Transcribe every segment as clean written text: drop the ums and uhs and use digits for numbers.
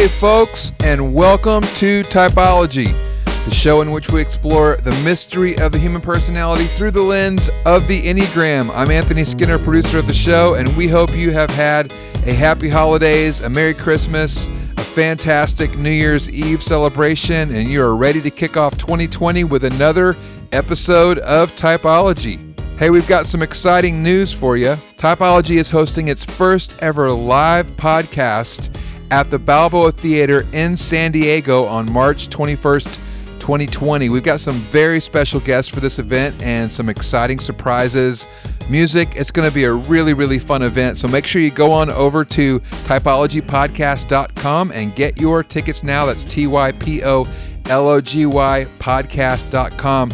Hey folks, and welcome to Typology, the show in which we explore the mystery of the human personality through the lens of the Enneagram. I'm Anthony Skinner, producer of the show, and we hope you have had a happy holidays, a Merry Christmas, a fantastic New Year's Eve celebration, and you are ready to kick off 2020 with another episode of Typology. Hey, we've got some exciting news for you. Typology is hosting its first ever live podcast at the Balboa Theater in San Diego on March 21st, 2020. We've got some very special guests for this event and some exciting surprises, music. It's going to be a really fun event. So make sure you go on over to typologypodcast.com and get your tickets now. That's TYPOLOGY podcast.com.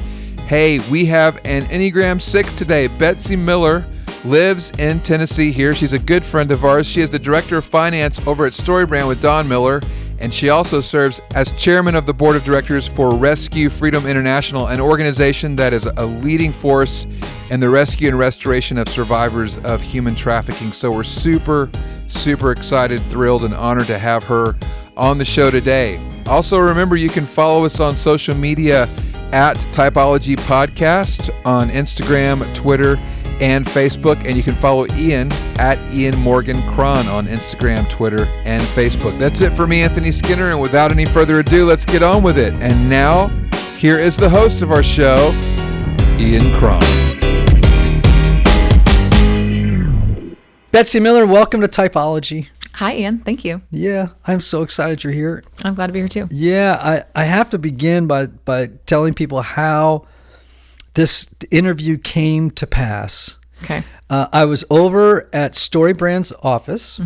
Hey, we have an Enneagram Six today. Betsy Miller lives in Tennessee here. She's a good friend of ours. She is the director of finance over at Storybrand with Don Miller, and she also serves as chairman of the board of directors for Rescue Freedom International, an organization that is a leading force in the rescue and restoration of survivors of human trafficking. So we're super excited, thrilled, and honored to have her on the show today. Also, remember, you can follow us on social media at Typology Podcast on Instagram, Twitter, and Facebook, and you can follow Ian at Ian Morgan Cron on Instagram, Twitter, and Facebook. That's it for me, Anthony Skinner, and without any further ado, let's get on with it. And now, here is the host of our show, Ian Cron. Betsy Miller, welcome to Typology. Hi, Ian. Thank you. Yeah, I'm so excited you're here. I'm glad to be here, too. Yeah, I have to begin by telling people how this interview came to pass. Okay. I was over at Storybrand's office,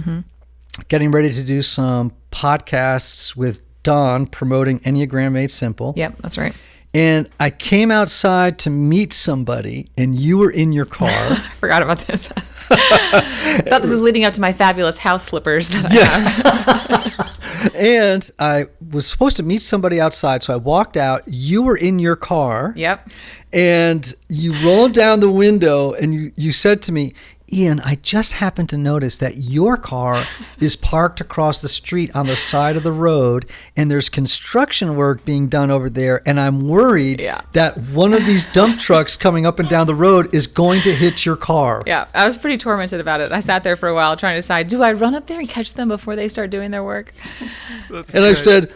getting ready to do some podcasts with Don promoting Enneagram Made Simple. Yep, that's right. And I came outside to meet somebody, and you were in your car. I forgot about this. I thought this was leading up to my fabulous house slippers that I have. And I was supposed to meet somebody outside, so I walked out. You were in your car. Yep. And you rolled down the window, and you said to me, Ian, I just happened to notice that your car is parked across the street on the side of the road, and there's construction work being done over there, and I'm worried that one of these dump trucks coming up and down the road is going to hit your car. Yeah, I was pretty tormented about it. I sat there for a while trying to decide, do I run up there and catch them before they start doing their work? I said,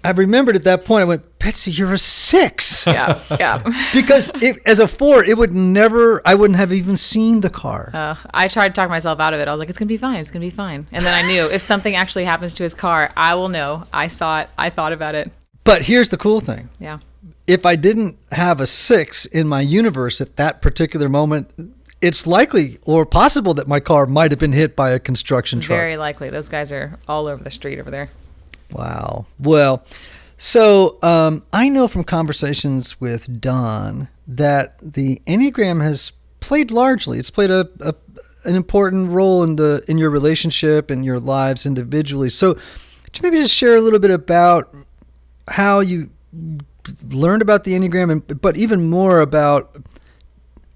I remembered at that point, I went, Betsy, you're a 6. Yeah. Because as a 4, I wouldn't have even seen the car. I tried to talk myself out of it. I was like, it's going to be fine. It's going to be fine. And then I knew if something actually happens to his car, I will know. I saw it. I thought about it. But here's the cool thing. Yeah. If I didn't have a 6 in my universe at that particular moment, it's likely or possible that my car might have been hit by a construction truck. Very likely. Those guys are all over the street over there. Wow. Well, so I know from conversations with Don that the Enneagram has played largely. It's played an important role in your relationship and your lives individually. So, could you maybe just share a little bit about how you learned about the Enneagram, but even more about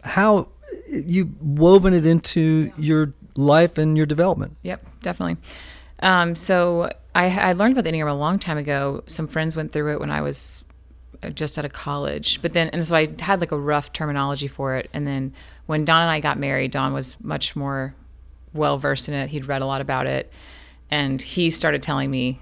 how you woven it into your life and your development? Yep, definitely. So I learned about the Enneagram a long time ago. Some friends went through it when I was just out of college. So I had like a rough terminology for it. And then when Don and I got married, Don was much more well-versed in it. He'd read a lot about it. And he started telling me,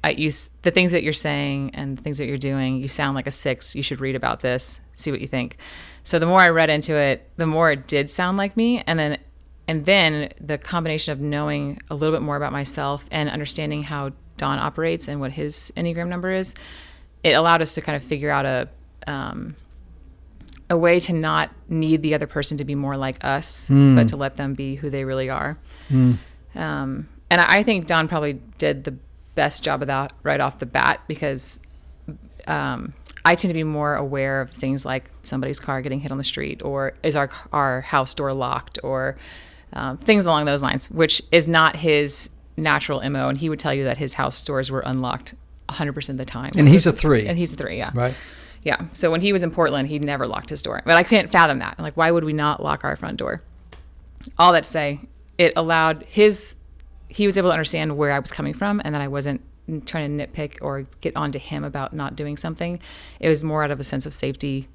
the things that you're saying and the things that you're doing, you sound like a 6. You should read about this, see what you think. So the more I read into it, the more it did sound like me. And then the combination of knowing a little bit more about myself and understanding how Don operates and what his Enneagram number is, it allowed us to kind of figure out a way to not need the other person to be more like us, but to let them be who they really are. And I think Don probably did the best job of that right off the bat, because I tend to be more aware of things like somebody's car getting hit on the street, or is our house door locked, or things along those lines, which is not his natural MO. And he would tell you that his house doors were unlocked 100% of the time. And he's a 3. And he's a 3, yeah. Right. Yeah. So when he was in Portland, he never locked his door. But I couldn't fathom that. I'm like, why would we not lock our front door? All that to say, it allowed he was able to understand where I was coming from, and that I wasn't trying to nitpick or get onto him about not doing something. It was more out of a sense of safety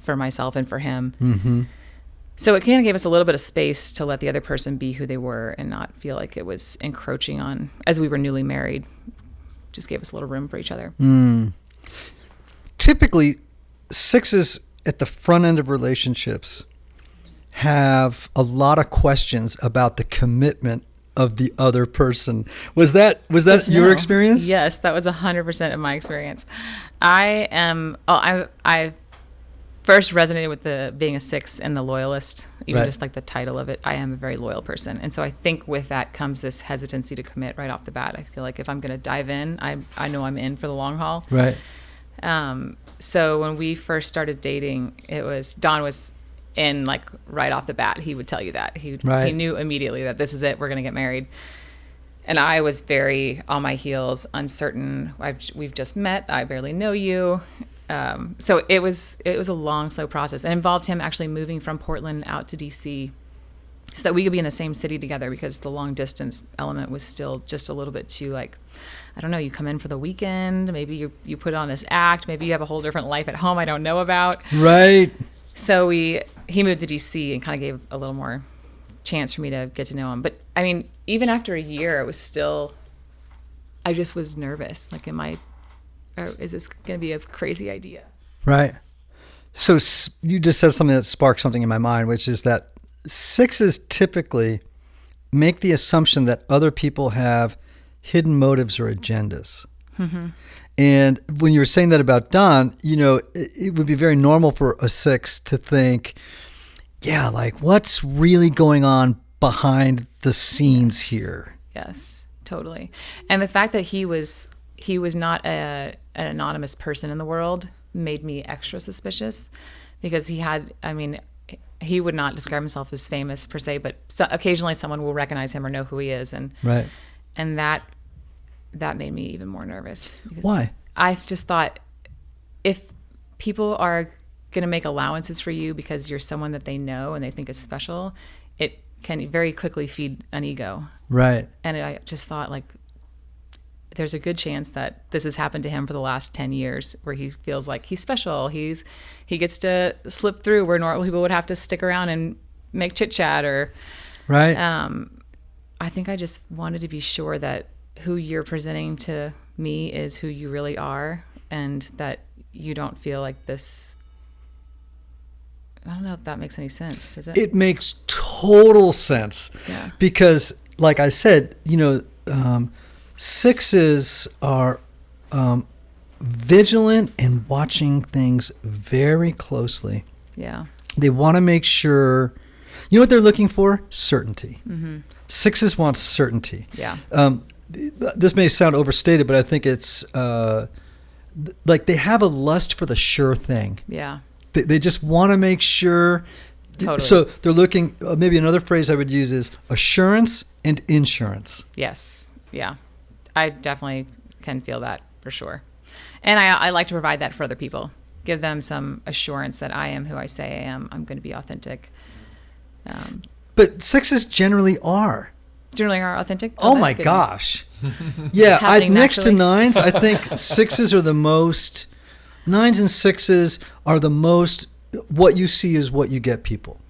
for myself and for him. Mm-hmm. So it kind of gave us a little bit of space to let the other person be who they were and not feel like it was encroaching on, as we were newly married, just gave us a little room for each other. Typically, sixes at the front end of relationships have a lot of questions about the commitment of the other person. Was that your experience? Yes, that was 100% of my experience. I first resonated with being a six and the loyalist, even just like the title of it. I am a very loyal person. And so I think with that comes this hesitancy to commit right off the bat. I feel like if I'm going to dive in, I know I'm in for the long haul. Right. So when we first started dating, Don was in like right off the bat. He would tell you that. He knew immediately that this is it. We're going to get married. And I was very on my heels, uncertain. We've just met. I barely know you. So it was a long, slow process, and involved him actually moving from Portland out to DC so that we could be in the same city together, because the long distance element was still just a little bit too, like, I don't know, you come in for the weekend, maybe you put on this act, maybe you have a whole different life at home I don't know about. Right. So he moved to DC and kind of gave a little more chance for me to get to know him. But I mean, even after a year, I just was nervous. Like, or is this going to be a crazy idea? Right. So you just said something that sparked something in my mind, which is that sixes typically make the assumption that other people have hidden motives or agendas. Mm-hmm. And when you were saying that about Don, it would be very normal for a six to think, yeah, like, what's really going on behind the scenes here? Yes, totally. And the fact that he was not an anonymous person in the world made me extra suspicious, because he would not describe himself as famous per se, but occasionally someone will recognize him or know who he is. And right. And that made me even more nervous. Why? I just thought, if people are going to make allowances for you because you're someone that they know and they think is special, it can very quickly feed an ego. Right. And I just thought, like, there's a good chance that this has happened to him for the last 10 years, where he feels like he's special. He gets to slip through where normal people would have to stick around and make chit chat right. I think I just wanted to be sure that who you're presenting to me is who you really are, and that you don't feel like this. I don't know if that makes any sense. Does it? It makes total sense. Yeah. Because, like I said, sixes are vigilant and watching things very closely. Yeah. They want to make sure. You know what they're looking for? Certainty. Mm-hmm. Sixes want certainty. Yeah. This may sound overstated, but I think it's like they have a lust for the sure thing. Yeah. They just want to make sure. Totally. So they're looking, maybe another phrase I would use is assurance and insurance. Yes. Yeah. I definitely can feel that for sure. And I like to provide that for other people. Give them some assurance that I am who I say I am. I'm going to be authentic. But sixes generally are. Generally are authentic? Oh my gosh. Yeah, next to nines, I think sixes are the most, nines and sixes are the most, what you see is what you get people.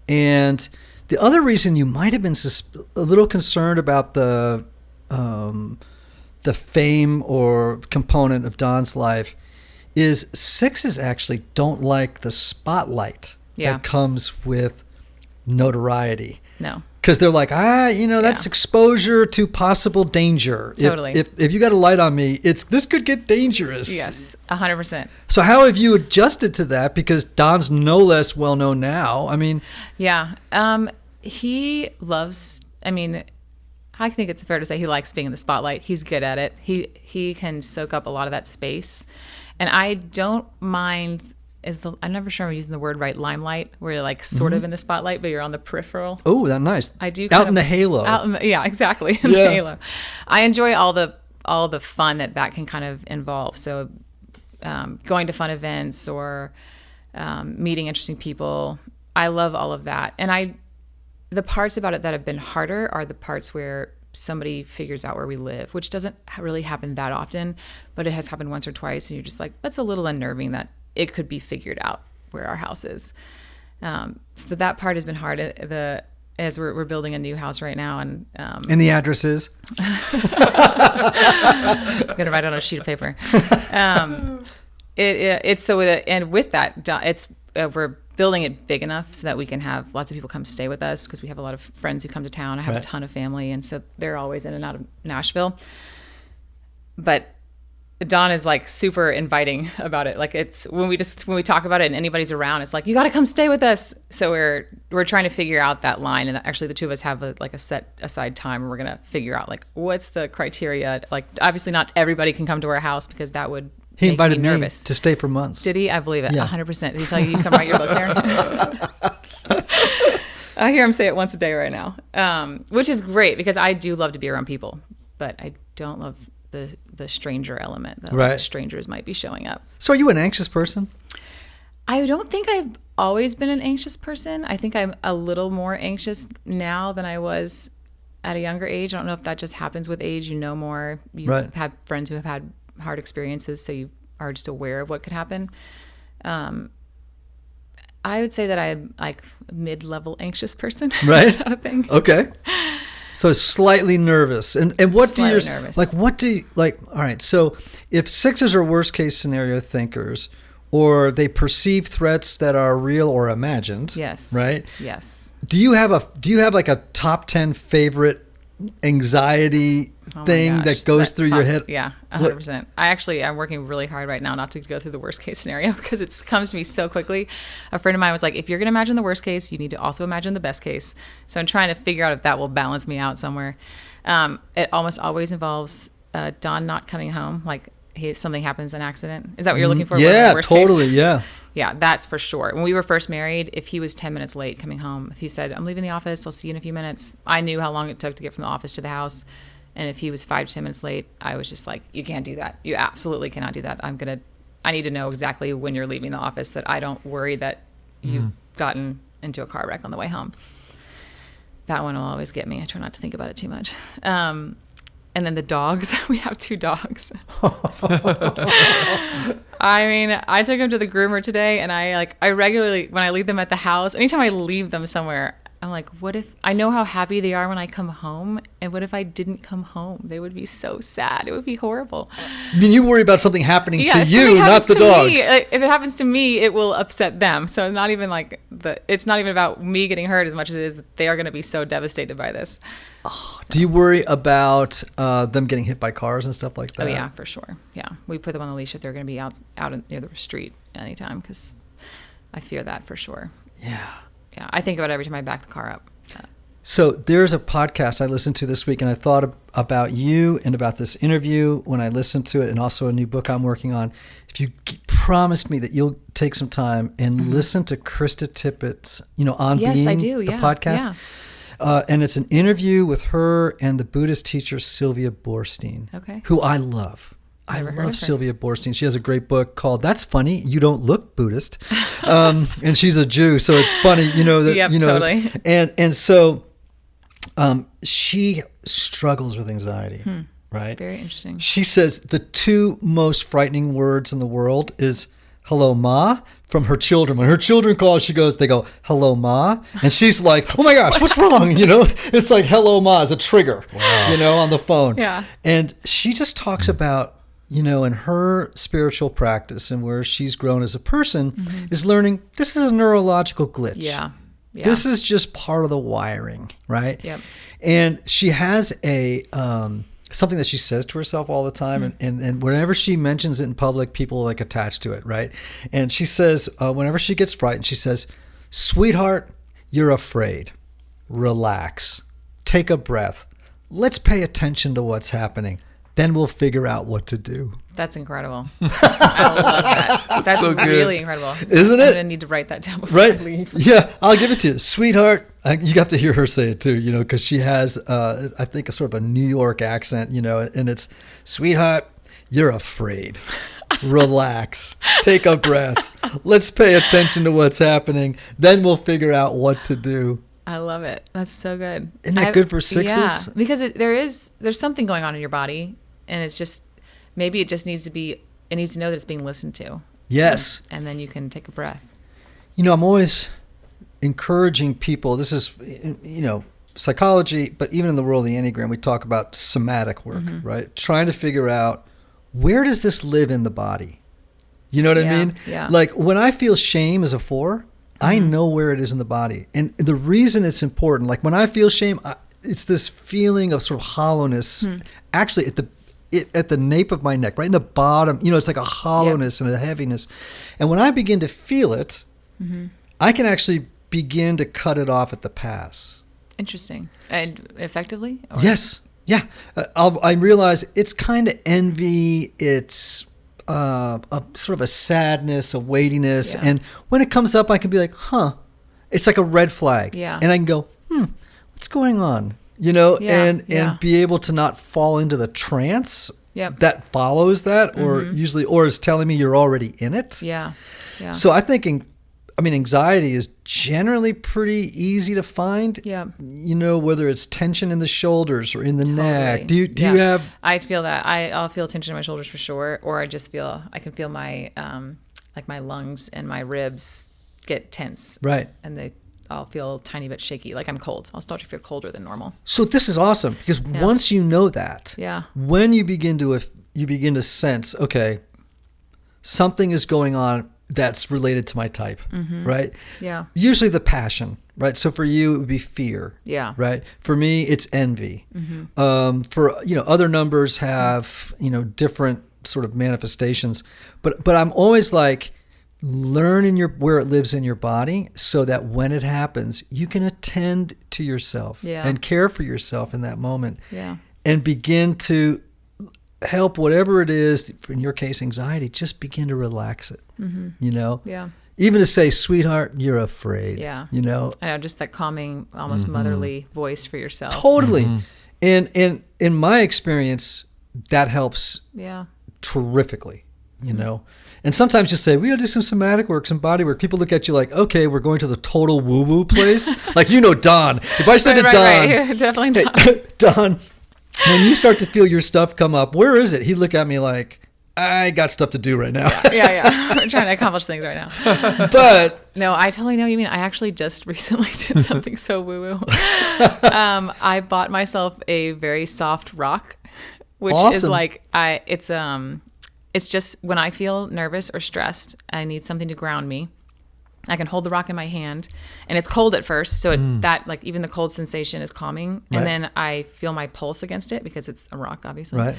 And the other reason you might have been a little concerned about the fame or component of Don's life is sixes actually don't like the spotlight that comes with notoriety. No. Because they're like, that's exposure to possible danger. Totally. If you got a light on me, this could get dangerous. Yes, 100%. So how have you adjusted to that? Because Don's no less well known now. I mean, yeah, he loves. I think it's fair to say he likes being in the spotlight. He's good at it. He can soak up a lot of that space, and I don't mind. I'm never sure I'm using the word right. Limelight, where you're like sort of in the spotlight, but you're on the peripheral. Oh, that's nice. I do out in the halo. Yeah, exactly. In the halo. I enjoy all the fun that can kind of involve. So, going to fun events or meeting interesting people. I love all of that, and the parts about it that have been harder are the parts where somebody figures out where we live, which doesn't really happen that often, but it has happened once or twice. And you're just like, that's a little unnerving that it could be figured out where our house is. So that part has been hard. As we're building a new house right now, and the address is. I'm gonna write it on a sheet of paper. It's so and with that, it's we're building it big enough so that we can have lots of people come stay with us, because we have a lot of friends who come to town. I have a ton of family, and so they're always in and out of Nashville. But Don is like super inviting about it. Like it's when we talk about it and anybody's around, it's like, you got to come stay with us. So we're trying to figure out that line. And actually the two of us have a set aside time where we're going to figure out like, what's the criteria? Like obviously not everybody can come to our house, because that would He make me invited me nervous. to stay for months. Did he? I believe it. Yeah. 100%. Did he tell you you come write your book there? I hear him say it once a day right now, which is great, because I do love to be around people, but I don't love the stranger element that like strangers might be showing up. So are you an anxious person? I don't think I've always been an anxious person. I think I'm a little more anxious now than I was at a younger age. I don't know if that just happens with age. You know more. You have friends who have had hard experiences, so you are just aware of what could happen. I would say that I'm like a mid-level anxious person. Right. Is that a thing? Okay. So slightly nervous. And what Slightly do you nervous. like? What do you like? All right. So if sixes are worst case scenario thinkers, or they perceive threats that are real or imagined. Yes. Right. Yes. Do you have like a top 10 favorite anxiety thing that goes through your head? Yeah, 100%. I'm working really hard right now not to go through the worst case scenario, because it comes to me so quickly. A friend of mine was like, if you're going to imagine the worst case, you need to also imagine the best case. So I'm trying to figure out if that will balance me out somewhere. It almost always involves Don not coming home, like something happens, an accident. Is that what you're looking for? Yeah, worst totally. Case? Yeah. Yeah, that's for sure. When we were first married, if he was 10 minutes late coming home, if he said, I'm leaving the office, I'll see you in a few minutes, I knew how long it took to get from the office to the house. And if he was 5 to 10 minutes late, I was just like, you can't do that. You absolutely cannot do that. I need to know exactly when you're leaving the office, that I don't worry that you've gotten into a car wreck on the way home. That one will always get me. I try not to think about it too much. And then the dogs, we have 2 dogs. I mean, I took them to the groomer today, and I regularly, when I leave them at the house, anytime I leave them somewhere, I'm like, what if, I know how happy they are when I come home, and what if I didn't come home? They would be so sad. It would be horrible. I mean, you worry about something happening to something you, not the to dogs. me. Like, if it happens to me, it will upset them. So it's not even about me getting hurt as much as it is that they are going to be so devastated by this. Oh, do you worry about them getting hit by cars and stuff like that? Oh yeah, for sure. Yeah, we put them on the leash if they're going to be out near the street anytime, because I fear that for sure. Yeah. Yeah, I think about it every time I back the car up. So there's a podcast I listened to this week, and I thought about you and about this interview when I listened to it, and also a new book I'm working on. If you promise me that you'll take some time and listen to Krista Tippett's, On yes, Being, I do. the Yeah, podcast. Yeah. And it's an interview with her and the Buddhist teacher Sylvia Boorstein, who I love. I love Sylvia Boorstein. She has a great book called "That's Funny, You Don't Look Buddhist," and she's a Jew, so it's funny, that. Yep, totally. And so, she struggles with anxiety, right? Very interesting. She says the 2 most frightening words in the world is "Hello, Ma" from her children. When her children call, they go, "Hello, Ma," and she's like, "Oh my gosh, what's wrong?" It's like "Hello, Ma" is a trigger, on the phone. Yeah. And she just talks about, in her spiritual practice and where she's grown as a person, is learning this is a neurological glitch. Yeah. This is just part of the wiring, right? Yep. And she has a something that she says to herself all the time, and whenever she mentions it in public, people like attach to it, right? And she says, whenever she gets frightened, she says, "Sweetheart, you're afraid. Relax. Take a breath. Let's pay attention to what's happening. Then we'll figure out what to do." That's incredible. I love that. That's so good. really incredible. Isn't it? I'm going to need to write that down before I leave. Yeah, I'll give it to you. "Sweetheart," you got to hear her say it too, because she has, I think, a sort of a New York accent, and it's, "Sweetheart, you're afraid. Relax. Take a breath. Let's pay attention to what's happening. Then we'll figure out what to do." I love it. That's so good. Isn't that good for sixes? Yeah, because there's something going on in your body, and it's just, maybe it just needs to know that it's being listened to. Yes. And then you can take a breath. I'm always encouraging people. This is, psychology, but even in the world of the Enneagram, we talk about somatic work, right? Trying to figure out, where does this live in the body? You know what I mean? Yeah. Like when I feel shame as a 4, I know where it is in the body. And the reason it's important, like when I feel shame, it's this feeling of sort of hollowness, actually at the nape of my neck, right in the bottom. It's like a hollowness and a heaviness. And when I begin to feel it, I can actually begin to cut it off at the pass. Interesting. And effectively? Or? Yes. Yeah. I realize it's kind of envy. It's a sort of a sadness, a weightiness. Yeah. And when it comes up, I can be like, it's like a red flag. Yeah. And I can go, what's going on? And be able to not fall into the trance that follows that, or is telling me you're already in it. Yeah. Yeah. So I think anxiety is generally pretty easy to find. Yeah. Whether it's tension in the shoulders or in the neck. Do you have? I feel that. I'll feel tension in my shoulders for sure, or I can feel my like my lungs and my ribs get tense. Right. And I'll feel a tiny bit shaky, like I'm cold. I'll start to feel colder than normal. So this is awesome, because once you know that, when you begin to sense, okay, something is going on that's related to my type, right? Yeah. Usually the passion, right? So for you, it would be fear. Yeah. Right. For me, it's envy. For other numbers have different sort of manifestations, but I'm always like, learn where it lives in your body, so that when it happens, you can attend to yourself and care for yourself in that moment. Yeah. And begin to help whatever it is, in your case, anxiety, just begin to relax it, Yeah. Even to say, sweetheart, you're afraid. Yeah. I know, just that calming, almost motherly voice for yourself. Totally. And in my experience, that helps terrifically, And sometimes just say, we gotta do some somatic work, some body work. People look at you like, okay, we're going to the total woo-woo place. Like, Don. If I said to Don, right. Definitely not. Don, when you start to feel your stuff come up, where is it? He'd look at me like, I got stuff to do right now. Yeah. We're trying to accomplish things right now. But no, I totally know what you mean. I actually just recently did something so woo-woo. I bought myself a very soft rock, which is like, it's just when I feel nervous or stressed, I need something to ground me. I can hold the rock in my hand, and it's cold at first, so that even the cold sensation is calming, and then I feel my pulse against it because it's a rock, obviously. Right.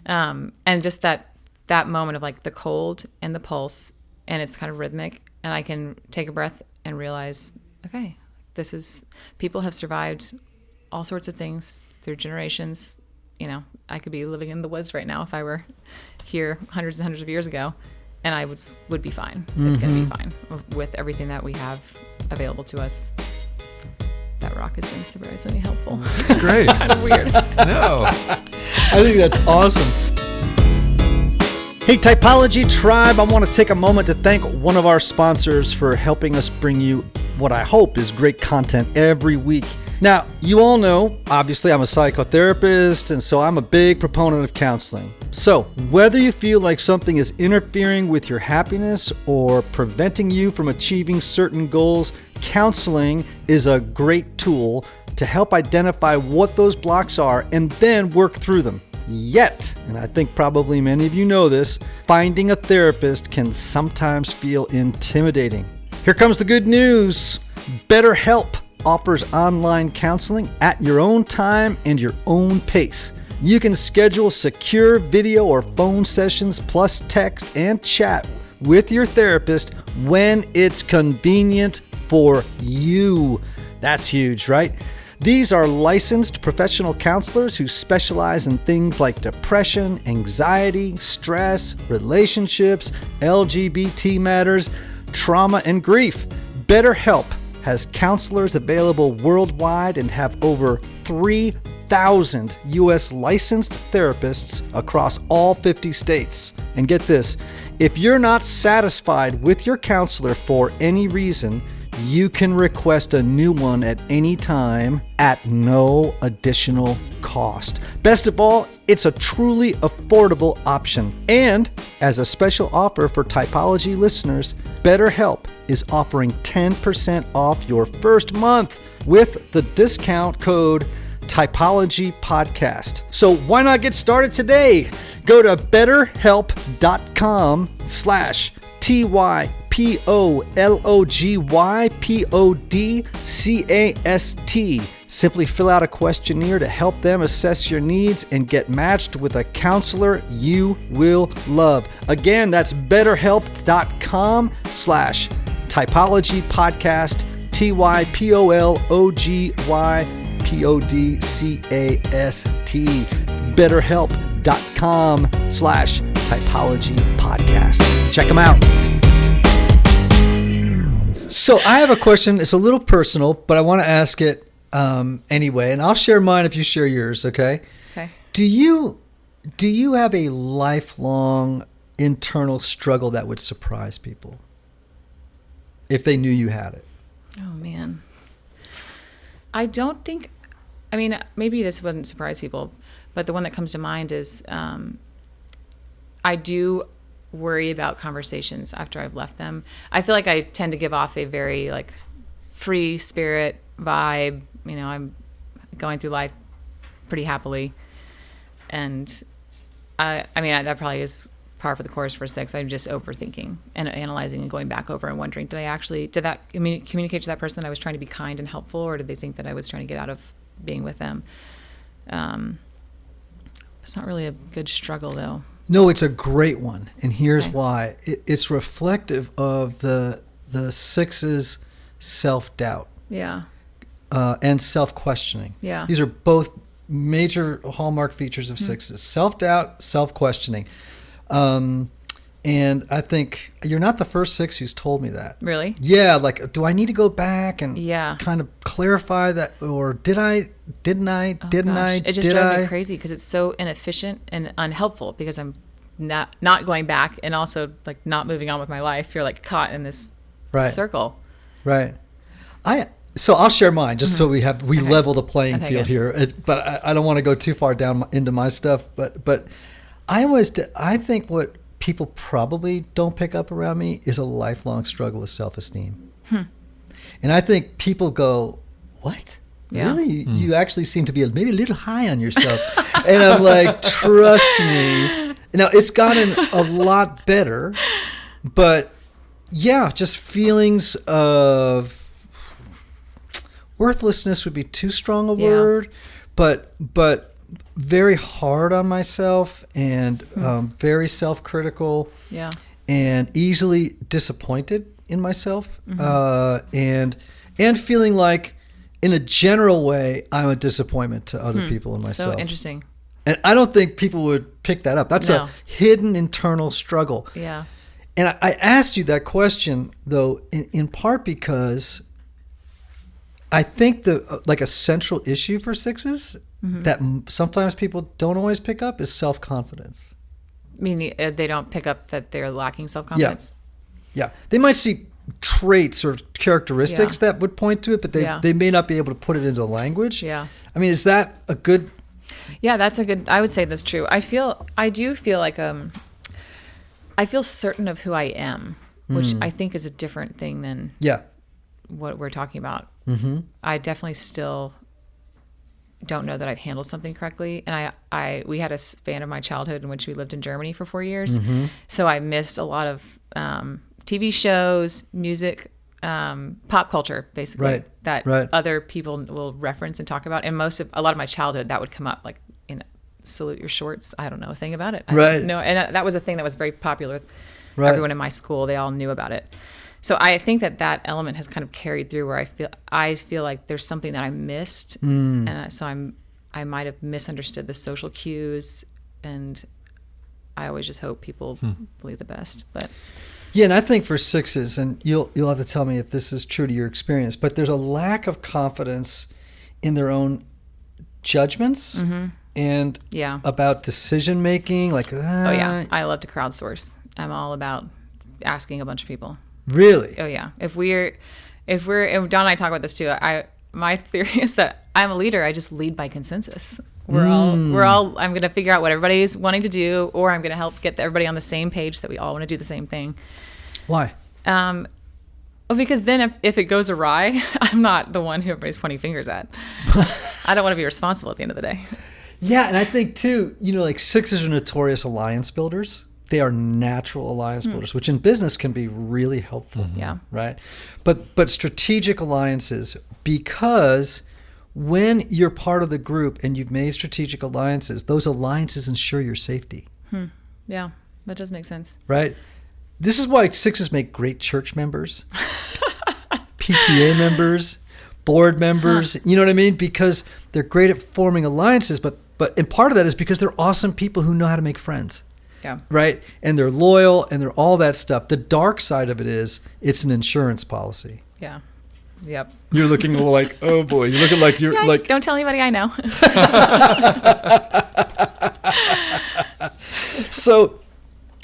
And just that moment of like the cold and the pulse, and it's kind of rhythmic, and I can take a breath and realize, okay, people have survived all sorts of things through generations. I could be living in the woods right now if I were here hundreds and hundreds of years ago, and I would be fine. It's going to be fine with everything that we have available to us. That rock has been surprisingly helpful. It's great. It's kind of weird. No. I think that's awesome. Hey, Typology Tribe, I want to take a moment to thank one of our sponsors for helping us bring you what I hope is great content every week. Now, you all know, obviously, I'm a psychotherapist, and so I'm a big proponent of counseling. So, whether you feel like something is interfering with your happiness or preventing you from achieving certain goals, counseling is a great tool to help identify what those blocks are and then work through them. Yet, and I think probably many of you know this, finding a therapist can sometimes feel intimidating. Here comes the good news. BetterHelp offers online counseling at your own time and your own pace. You can schedule secure video or phone sessions plus text and chat with your therapist when it's convenient for you. That's huge, right? These are licensed professional counselors who specialize in things like depression, anxiety, stress, relationships, LGBT matters, trauma, and grief. BetterHelp has counselors available worldwide and have over 3,000 U.S. licensed therapists across all 50 states. And get this, if you're not satisfied with your counselor for any reason, you can request a new one at any time at no additional cost. Best of all, it's a truly affordable option. And as a special offer for Typology listeners, BetterHelp is offering 10% off your first month with the discount code Typology Podcast. So why not get started today? Go to betterhelp.com/TYPOLOGYPODCAST. Simply fill out a questionnaire to help them assess your needs and get matched with a counselor you will love. Again, that's betterhelp.com/Typology Podcast, TYPOLOGYPODCAST. betterhelp.com/Typology Podcast. Check them out. So I have a question. It's a little personal, but I want to ask it anyway, and I'll share mine if you share yours, okay? Okay. Do you have a lifelong internal struggle that would surprise people if they knew you had it? Oh, man. I don't think, I mean, maybe this wouldn't surprise people, but the one that comes to mind is I do worry about conversations after I've left them. I feel like I tend to give off a very like free spirit vibe. You know, I'm going through life pretty happily. And I mean, that probably is par for the course for six. I'm just overthinking and analyzing and going back over and wondering, did that communicate to that person that I was trying to be kind and helpful, or did they think that I was trying to get out of being with them? It's not really a good struggle, though. No, it's a great one, and here's Okay. why. It's reflective of the sixes' self-doubt Yeah. and self-questioning. Yeah. These are both major hallmark features of sixes: self-doubt, self-questioning. And I think you're not the first six who's told me that. Really? Yeah, like, do I need to go back and Yeah. kind of clarify that, or didn't I? Oh, gosh. It just drives me crazy because it's so inefficient and unhelpful because I'm not going back and also like not moving on with my life. You're like caught in this Right. circle. Right. So I'll share mine just so we level the playing Okay, field good. here. But I don't want to go too far down into my stuff. But I think what people probably don't pick up around me is a lifelong struggle with self-esteem. And I think people go, what? Yeah. Really? You actually seem to be maybe a little high on yourself. And I'm like, trust me. Now, it's gotten a lot better, but yeah, just feelings of worthlessness would be too strong a word, but very hard on myself and very self-critical. Yeah. And easily disappointed in myself, and feeling like, in a general way, I'm a disappointment to other people and myself. So interesting. And I don't think people would pick that up. That's No. a hidden internal struggle. Yeah. And I asked you that question, though, in part because I think a central issue for sixes that sometimes people don't always pick up is self-confidence. Meaning they don't pick up that they're lacking self-confidence? Yeah. They might see traits or characteristics that would point to it, but they may not be able to put it into language. Yeah. I mean, is that a good... Yeah, that's a good, I would say that's true. I do feel like, I feel certain of who I am, which I think is a different thing than what we're talking about. Mm-hmm. I definitely still don't know that I've handled something correctly. And we had a span of my childhood in which we lived in Germany for 4 years. Mm-hmm. So I missed a lot of TV shows, music, pop culture, basically, that other people will reference and talk about. And a lot of my childhood, that would come up, like in Salute Your Shorts. I don't know a thing about it. No, and that was a thing that was very popular with everyone in my school. They all knew about it. So I think that element has kind of carried through where I feel like there's something that I missed, and so I might have misunderstood the social cues, and I always just hope people believe the best. But yeah, and I think for sixes, and you'll have to tell me if this is true to your experience, but there's a lack of confidence in their own judgments and about decision making. Like, oh yeah, I love to crowdsource. I'm all about asking a bunch of people. Really? Oh yeah. If we're if and Don and I talk about this too. My theory is that I'm a leader. I just lead by consensus. We're all, I'm going to figure out what everybody's wanting to do, or I'm going to help get everybody on the same page that we all want to do the same thing. Why? Well, because then if it goes awry, I'm not the one who everybody's pointing fingers at. I don't want to be responsible at the end of the day. Yeah, and I think too, like sixes are notorious alliance builders. They are natural alliance builders, which in business can be really helpful. Yeah. Right? But strategic alliances, because when you're part of the group and you've made strategic alliances, those alliances ensure your safety. Yeah, that does make sense. Right? This is why sixes make great church members, PTA members, board members. You know what I mean? Because they're great at forming alliances, and part of that is because they're awesome people who know how to make friends. Yeah. Right? And they're loyal and they're all that stuff. The dark side of it is it's an insurance policy. Yeah. Yep. You're looking like, oh boy, you're looking like you're like. Don't tell anybody I know. So,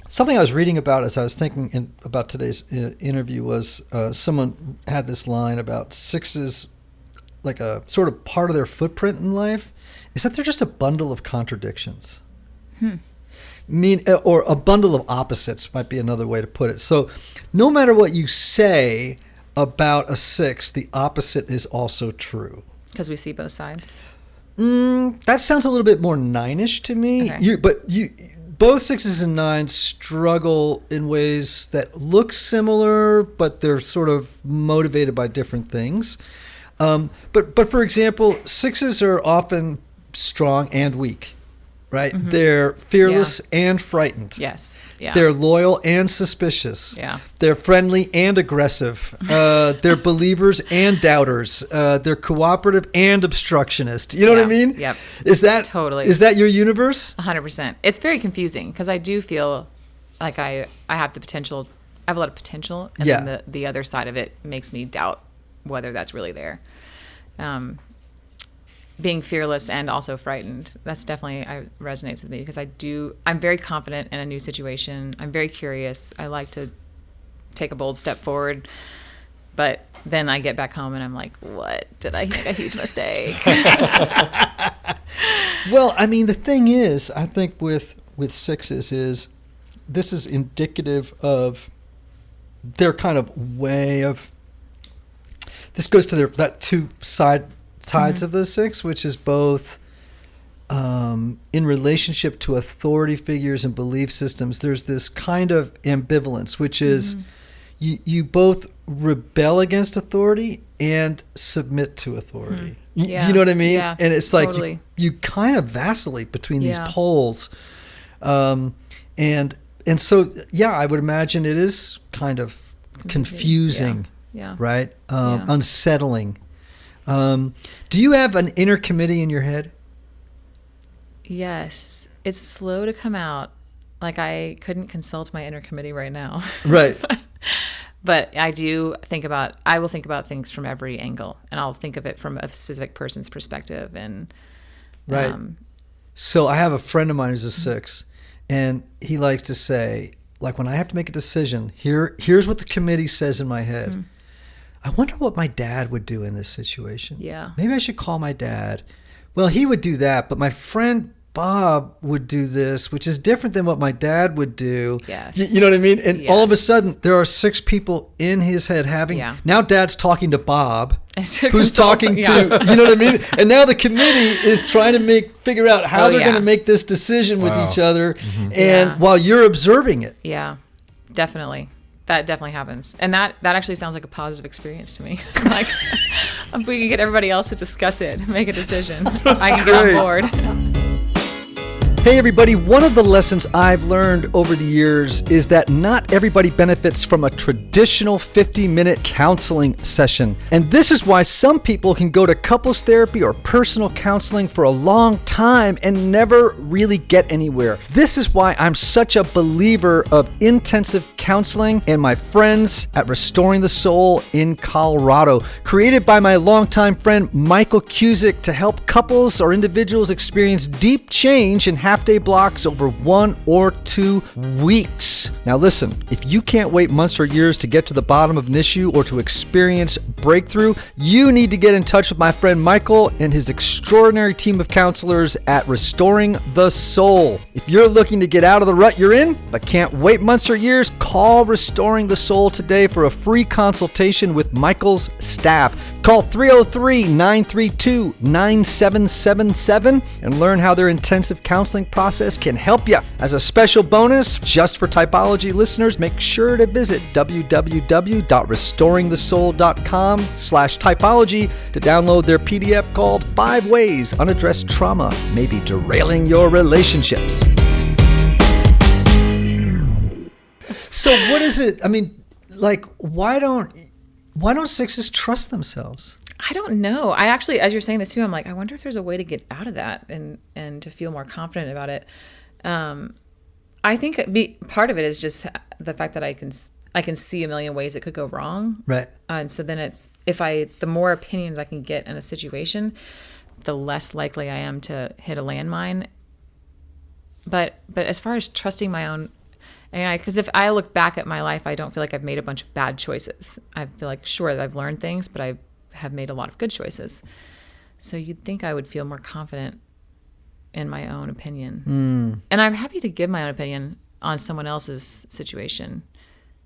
something I was reading about as I was thinking about today's interview was someone had this line about sixes, like a sort of part of their footprint in life, is that they're just a bundle of contradictions. Or a bundle of opposites might be another way to put it. So, no matter what you say about a six, the opposite is also true. Because we see both sides. That sounds a little bit more nine-ish to me. Okay. Both sixes and nines struggle in ways that look similar, but they're sort of motivated by different things. But for example, sixes are often strong and weak, right? Mm-hmm. They're fearless and frightened. Yes. Yeah. They're loyal and suspicious. Yeah. They're friendly and aggressive. They're believers and doubters. They're cooperative and obstructionist. You know what I mean? Yep. Is that totally? Is that your universe? 100%. It's very confusing because I do feel like I have the potential. I have a lot of potential, and then the other side of it makes me doubt whether that's really there. Being fearless and also frightened, that's definitely resonates with me because I'm very confident in a new situation. I'm very curious. I like to take a bold step forward, but then I get back home and I'm like, what? Did I make a huge mistake? Well, I mean, the thing is, I think with sixes is this is indicative of their kind of way of, this goes to that two sides of the six, which is both in relationship to authority figures and belief systems. There's this kind of ambivalence, which is you both rebel against authority and submit to authority. Do you know what I mean? Yeah, and it's totally. like you kind of vacillate between these poles. And so, I would imagine it is kind of confusing, right? Unsettling. Do you have an inner committee in your head? Yes. It's slow to come out. Like I couldn't consult my inner committee right now. Right. But I will think about things from every angle, and I'll think of it from a specific person's perspective. And right. So I have a friend of mine who's a six, and he likes to say, like, when I have to make a decision, here's what the committee says in my head. I wonder what my dad would do in this situation. Yeah. Maybe I should call my dad. Well, he would do that, but my friend Bob would do this, which is different than what my dad would do. Yes. You know what I mean? And all of a sudden, there are six people in his head now dad's talking to Bob, who's talking to, you know what I mean? And now the committee is trying to figure out how they're going to make this decision with each other, and while you're observing it. Yeah, definitely. That definitely happens. And that actually sounds like a positive experience to me. Like, if we can get everybody else to discuss it, make a decision, I can get on board. Hey everybody, one of the lessons I've learned over the years is that not everybody benefits from a traditional 50-minute counseling session. And this is why some people can go to couples therapy or personal counseling for a long time and never really get anywhere. This is why I'm such a believer of intensive counseling and my friends at Restoring the Soul in Colorado, created by my longtime friend Michael Cusick to help couples or individuals experience deep change and half-day blocks over 1 or 2 weeks. Now listen, if you can't wait months or years to get to the bottom of an issue or to experience breakthrough, you need to get in touch with my friend Michael and his extraordinary team of counselors at Restoring the Soul. If you're looking to get out of the rut you're in, but can't wait months or years, call Restoring the Soul today for a free consultation with Michael's staff. Call 303-932-9777 and learn how their intensive counseling process can help you. As a special bonus, just for Typology listeners, make sure to visit www.restoringthesoul.com/typology to download their PDF called 5 Ways Unaddressed Trauma May Be Derailing Your Relationships. So what is it? I mean, like, why don't sixes trust themselves? I don't know. I actually, as you're saying this too, I'm like, I wonder if there's a way to get out of that and to feel more confident about it. I think part of it is just the fact that I can see a million ways it could go wrong. Right. And so then the more opinions I can get in a situation, the less likely I am to hit a landmine. But as far as trusting my own, because if I look back at my life, I don't feel like I've made a bunch of bad choices. I feel like, sure, that I've learned things, but I have made a lot of good choices. So you'd think I would feel more confident in my own opinion. And I'm happy to give my own opinion on someone else's situation.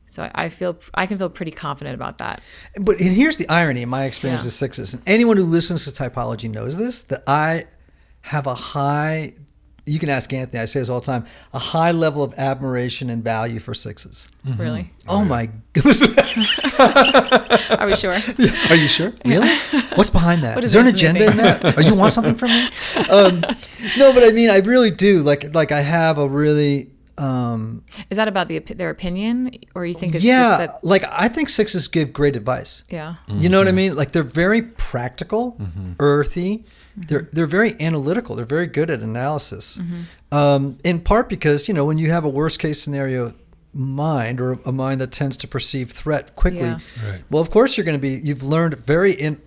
So I can feel pretty confident about that. But here's the irony in my experience with sixes. And anyone who listens to Typology knows this, that I have a high, you can ask Anthony, I say this all the time, a high level of admiration and value for sixes. Mm-hmm. Really? Oh my goodness. Are we sure? Are you sure? Really? What's behind that? Is there an agenda in that? Or you want something from me? No, but I mean, I really do. Like I have a really... Is that about their opinion, or you think it's just that? Like I think sixes give great advice. Yeah. Mm-hmm. You know what I mean? Like they're very practical, earthy. Mm-hmm. They're very analytical. They're very good at analysis. Mm-hmm. In part because, when you have a worst case scenario mind, or a mind that tends to perceive threat quickly, Right. Well, of course you're learned you're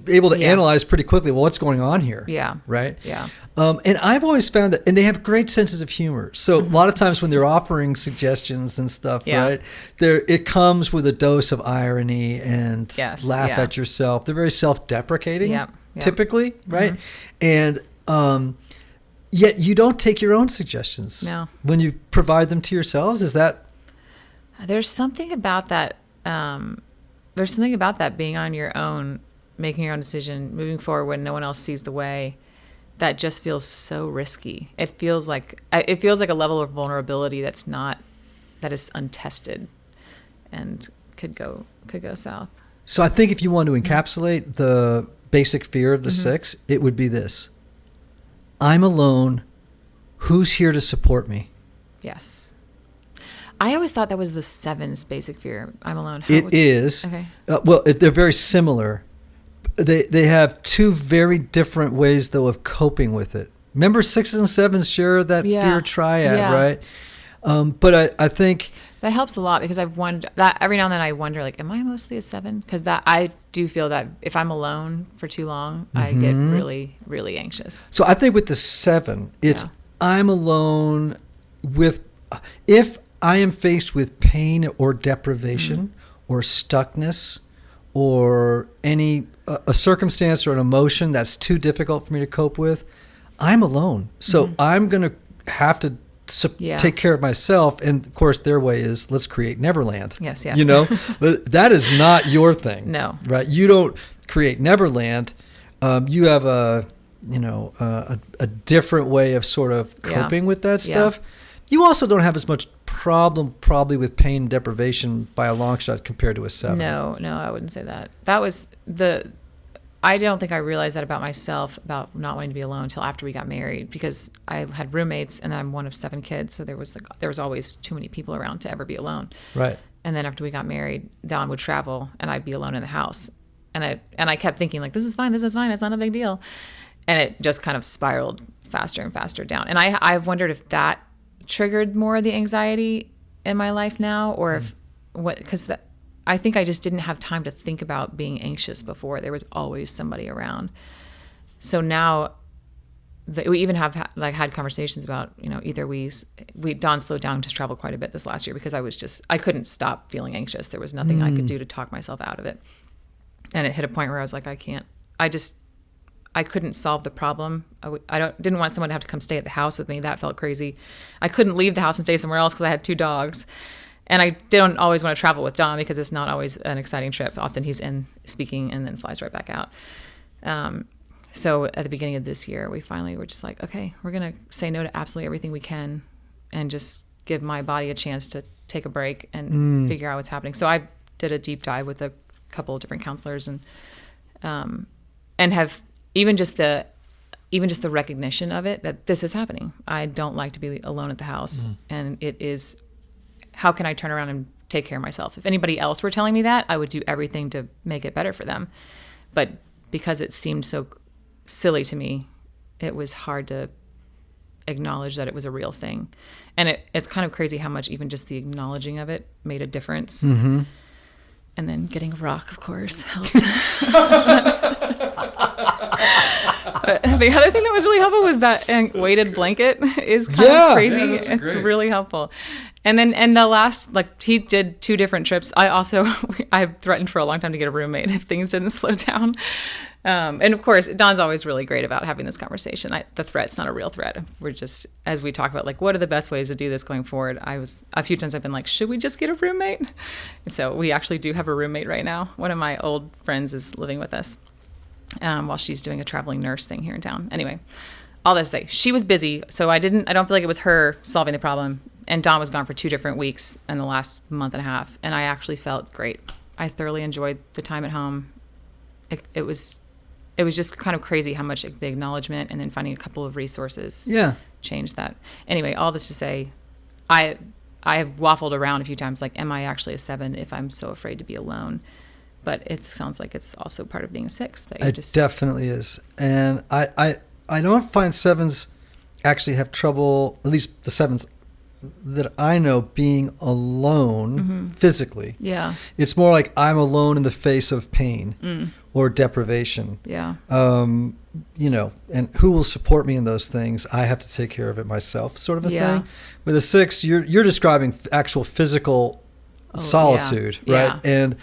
able to analyze pretty quickly. Well, what's going on here? Yeah. Right. Yeah. And I've always found that, and they have great senses of humor. So a lot of times when they're offering suggestions and stuff, right, it comes with a dose of irony and laugh at yourself. They're very self-deprecating, typically, right? And yet you don't take your own suggestions when you provide them to yourselves. Is that? There's something about that. There's something about that being on your own, making your own decision, moving forward when no one else sees the way. That just feels so risky. It feels like a level of vulnerability that is untested, and could go south. So I think if you want to encapsulate the basic fear of the six, it would be this: I'm alone. Who's here to support me? Yes. I always thought that was the seven's basic fear. I'm alone. It is. Okay. They're very similar. They have two very different ways, though, of coping with it. Remember, sixes and sevens share that fear triad, right? But I think that helps a lot, because I've wondered that every now and then. I wonder, like, am I mostly a seven? Because I do feel that if I'm alone for too long, I get really, really anxious. So I think with the seven, it's I'm alone if I am faced with pain or deprivation or stuckness or any a circumstance or an emotion that's too difficult for me to cope with, I'm alone. So I'm going to have to take care of myself. And of course, their way is, let's create Neverland. Yes. That is not your thing. No. Right? You don't create Neverland. You have a different way of sort of coping with that stuff. You also don't have as much problem probably with pain and deprivation by a long shot compared to a seven. No, I wouldn't say that. That was I don't think I realized that about myself, about not wanting to be alone, until after we got married, because I had roommates and I'm one of 7 kids. So there was always too many people around to ever be alone. Right. And then after we got married, Don would travel and I'd be alone in the house. And I kept thinking, like, this is fine. It's not a big deal. And it just kind of spiraled faster and faster down. And I've wondered if that triggered more of the anxiety in my life now, or because I think I just didn't have time to think about being anxious before. There was always somebody around. So now we even have had conversations about, either Dawn slowed down to travel quite a bit this last year because I couldn't stop feeling anxious. There was nothing I could do to talk myself out of it. And it hit a point where I was like, I couldn't solve the problem. I didn't want someone to have to come stay at the house with me. That felt crazy. I couldn't leave the house and stay somewhere else because I had 2 dogs. And I don't always want to travel with Don because it's not always an exciting trip. Often he's in speaking and then flies right back out. So at the beginning of this year, we finally were just like, okay, we're going to say no to absolutely everything we can and just give my body a chance to take a break and figure out what's happening. So I did a deep dive with a couple of different counselors and have even just the recognition of it, that this is happening. I don't like to be alone at the house. And it is, how can I turn around and take care of myself? If anybody else were telling me that, I would do everything to make it better for them. But because it seemed so silly to me, it was hard to acknowledge that it was a real thing. And it's kind of crazy how much even just the acknowledging of it made a difference. Mm-hmm. And then getting a rock, of course, helped. But the other thing that was really helpful was that weighted blanket is kind of crazy. Yeah, it's great. really helpful. And then the last, he did 2 different trips. I threatened for a long time to get a roommate if things didn't slow down. And of course, Don's always really great about having this conversation. The threat's not a real threat. We're just, as we talk about, what are the best ways to do this going forward? A few times I've been like, should we just get a roommate? And so we actually do have a roommate right now. One of my old friends is living with us while she's doing a traveling nurse thing here in town. Anyway, all that to say, she was busy, so I don't feel like it was her solving the problem. And Don was gone for 2 different weeks in the last month and a half, and I actually felt great. I thoroughly enjoyed the time at home. It was just kind of crazy how much the acknowledgement and then finding a couple of resources changed that. Anyway, all this to say, I have waffled around a few times, am I actually a 7 if I'm so afraid to be alone? But it sounds like it's also part of being a 6. That it definitely is. And I don't find 7s actually have trouble, at least the 7s that I know, being alone physically. Yeah. It's more like I'm alone in the face of pain or deprivation. Yeah. And who will support me in those things? I have to take care of it myself, sort of a thing. With a 6, you're describing actual physical solitude, right? Yeah. And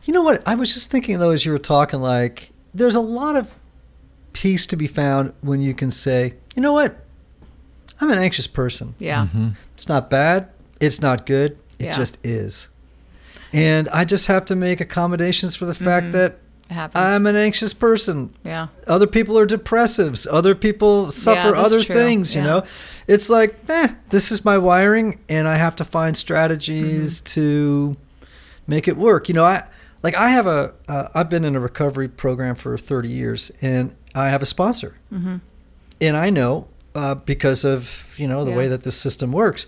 you know what? I was just thinking, though, as you were talking, there's a lot of peace to be found when you can say, you know what? I'm an anxious person. Yeah. Mm-hmm. It's not bad. It's not good. It just is. And I just have to make accommodations for the fact that I'm an anxious person. Yeah. Other people are depressives. Other people suffer other things, you know. It's this is my wiring, and I have to find strategies to make it work. I've been in a recovery program for 30 years, and I have a sponsor. Mm-hmm. And I know, because of, the way that this system works,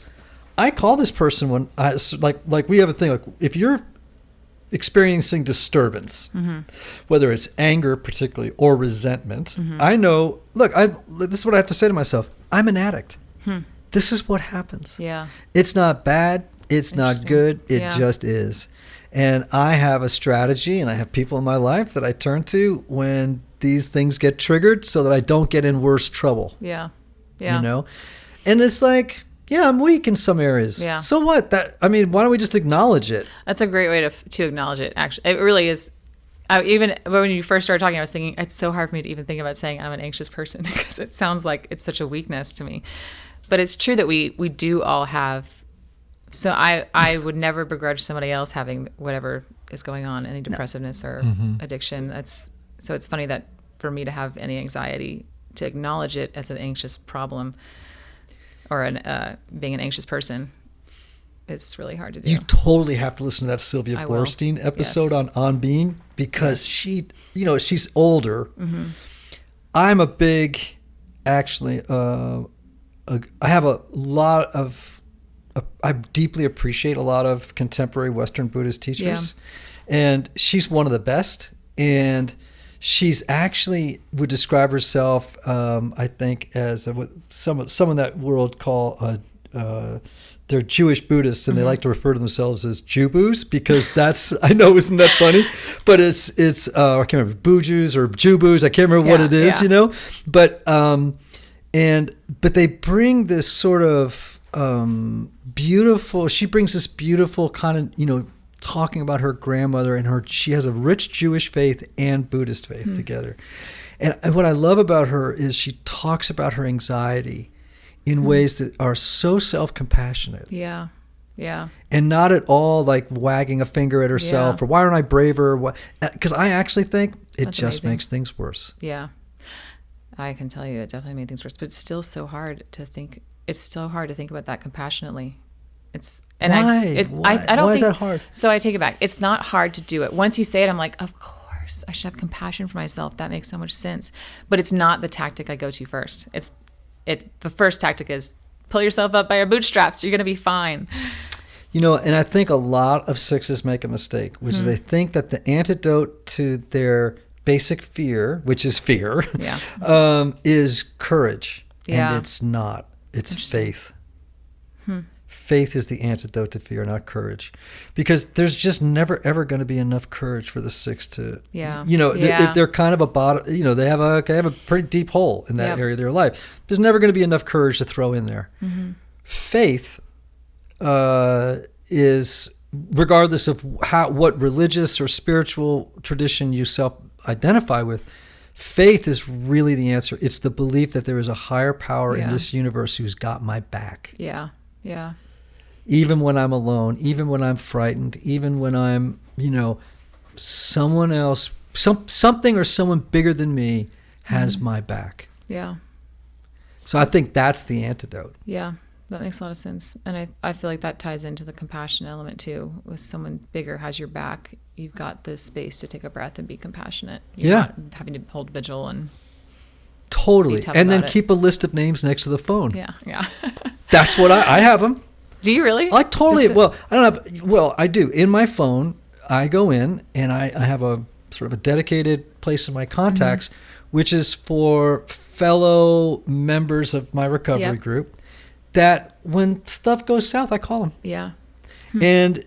I call this person when we have a thing, if you're experiencing disturbance, whether it's anger particularly or resentment, I know, this is what I have to say to myself. I'm an addict. This is what happens. Yeah. It's not bad. It's not good. It just is. And I have a strategy, and I have people in my life that I turn to when these things get triggered so that I don't get in worse trouble. Yeah. Yeah. And it's I'm weak in some areas. Yeah. So what? Why don't we just acknowledge it? That's a great way to acknowledge it, actually. It really is. Even when you first started talking, I was thinking, it's so hard for me to even think about saying I'm an anxious person because it sounds like it's such a weakness to me. But it's true that we do all have. So I would never begrudge somebody else having whatever is going on, any depressiveness or addiction. So it's funny that for me to have any anxiety, to acknowledge it as an anxious problem or being an anxious person, it's really hard to do. You totally have to listen to that Sylvia Boorstein episode on being, because she's older. Mm-hmm. I'm a big, actually, I have a lot of, I deeply appreciate a lot of contemporary Western Buddhist teachers, and she's one of the best. And she's actually would describe herself, I think, as what someone that world call they're Jewish Buddhists, and they like to refer to themselves as Jubus, because that's, I know, isn't that funny? But it's I can't remember, Bujus or Jubus, I can't remember what it is, But But they bring this sort of beautiful. She brings this beautiful kind of talking about her grandmother and she has a rich Jewish faith and Buddhist faith together. And what I love about her is she talks about her anxiety in ways that are so self-compassionate. Yeah. Yeah. And not at all like wagging a finger at herself or why aren't I braver? Because I actually think That's just amazing. makes things worse. Yeah. I can tell you it definitely made things worse, but it's still so hard to think. It's so hard to think about that compassionately. Why? I don't Why think, is that hard? So I take it back. It's not hard to do it. Once you say it, I'm like, of course, I should have compassion for myself. That makes so much sense. But it's not the tactic I go to first. The first tactic is pull yourself up by your bootstraps. You're going to be fine. And I think a lot of sixes make a mistake, which is they think that the antidote to their basic fear, which is fear, is courage. Yeah. And it's not. It's faith. Faith is the antidote to fear, not courage. Because there's just never, ever going to be enough courage for the six to, they're kind of a bottom, they have a pretty deep hole in that area of their life. There's never going to be enough courage to throw in there. Faith is, regardless of what religious or spiritual tradition you self-identify with, faith is really the answer. It's the belief that there is a higher power in this universe who's got my back. Yeah. Yeah. Even when I'm alone, even when I'm frightened, even when I'm, someone else, something or someone bigger than me has my back. Yeah. So I think that's the antidote. Yeah. That makes a lot of sense. And I feel like that ties into the compassion element too. With someone bigger has your back, you've got the space to take a breath and be compassionate. You're not having to hold vigil and totally. And then keep a list of names next to the phone. Yeah. Yeah. That's what I have them. Do you really? I totally, I do. In my phone, I go in and I have a sort of a dedicated place in my contacts, which is for fellow members of my recovery group, that when stuff goes south, I call them. Yeah. And,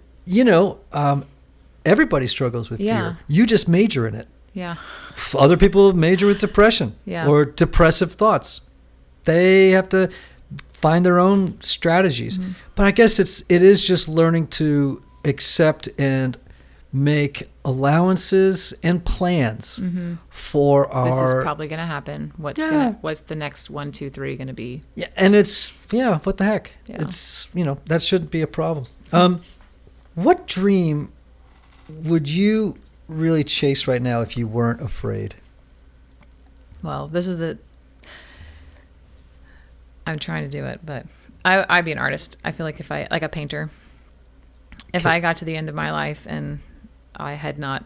everybody struggles with fear. You just major in it. Yeah. Other people major with depression or depressive thoughts. They have to find their own strategies. But I guess it is just learning to accept and make allowances and plans for our... This is probably going to happen. What's the next 1, 2, 3 going to be? Yeah, and it's, what the heck? Yeah. It's, that shouldn't be a problem. What dream would you really chase right now if you weren't afraid? Well, I'm trying to do it, but I'd be an artist. I feel like like a painter, if I got to the end of my life and I had not